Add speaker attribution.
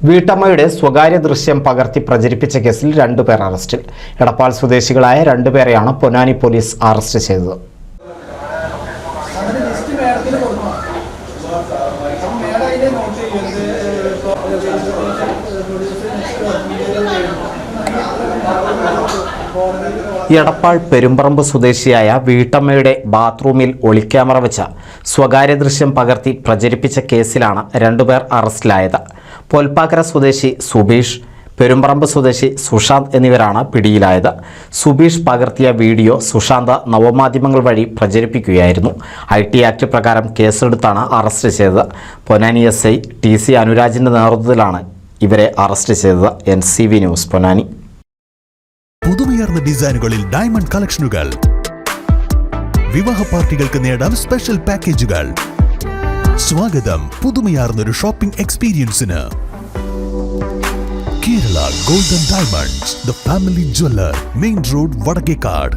Speaker 1: വീട്ടമ്മയുടെ സ്വകാര്യ ദൃശ്യം പകർത്തി പ്രചരിപ്പിച്ച കേസിൽ 2 പേർ അറസ്റ്റിൽ. എടപ്പാൾ സ്വദേശികളായ 2 പേരെയാണ് പൊന്നാനി പോലീസ് അറസ്റ്റ് ചെയ്തത്. എടപ്പാൾ പെരുമ്പറമ്പ് സ്വദേശിയായ വീട്ടമ്മയുടെ ബാത്റൂമിൽ ഒളിക്യാമറ വെച്ച സ്വകാര്യ ദൃശ്യം പകർത്തി പ്രചരിപ്പിച്ച കേസിലാണ് 2 പേർ അറസ്റ്റിലായത്. പൊൽപ്പാക്കര സ്വദേശി സുബീഷ്, പെരുമ്പറമ്പ് സ്വദേശി സുശാന്ത് എന്നിവരാണ് പിടിയിലായത്. സുബീഷ് പകർത്തിയ വീഡിയോ സുശാന്ത് നവമാധ്യമങ്ങൾ വഴി പ്രചരിപ്പിക്കുകയായിരുന്നു. IT ആക്ട് പ്രകാരം കേസെടുത്താണ് അറസ്റ്റ് ചെയ്തത്. പൊന്നാനി SI TC അനുരാജിന്റെ നേതൃത്വത്തിലാണ് ഇവരെ അറസ്റ്റ് ചെയ്തത്. NCV news Ponnani.
Speaker 2: പുതുമയാർന്ന ഡിസൈനുകളിൽ ഡയമണ്ട് കളക്ഷനുകൾ, വിവാഹ പാർട്ടികൾക്ക് നേടാൻ സ്പെഷ്യൽ പാക്കേജുകൾ. സ്വാഗതം പുതുമയാർന്നൊരു ഷോപ്പിംഗ് എക്സ്പീരിയൻസിന്. Kerala golden diamonds, the family jeweller, main road, Vadakkekad.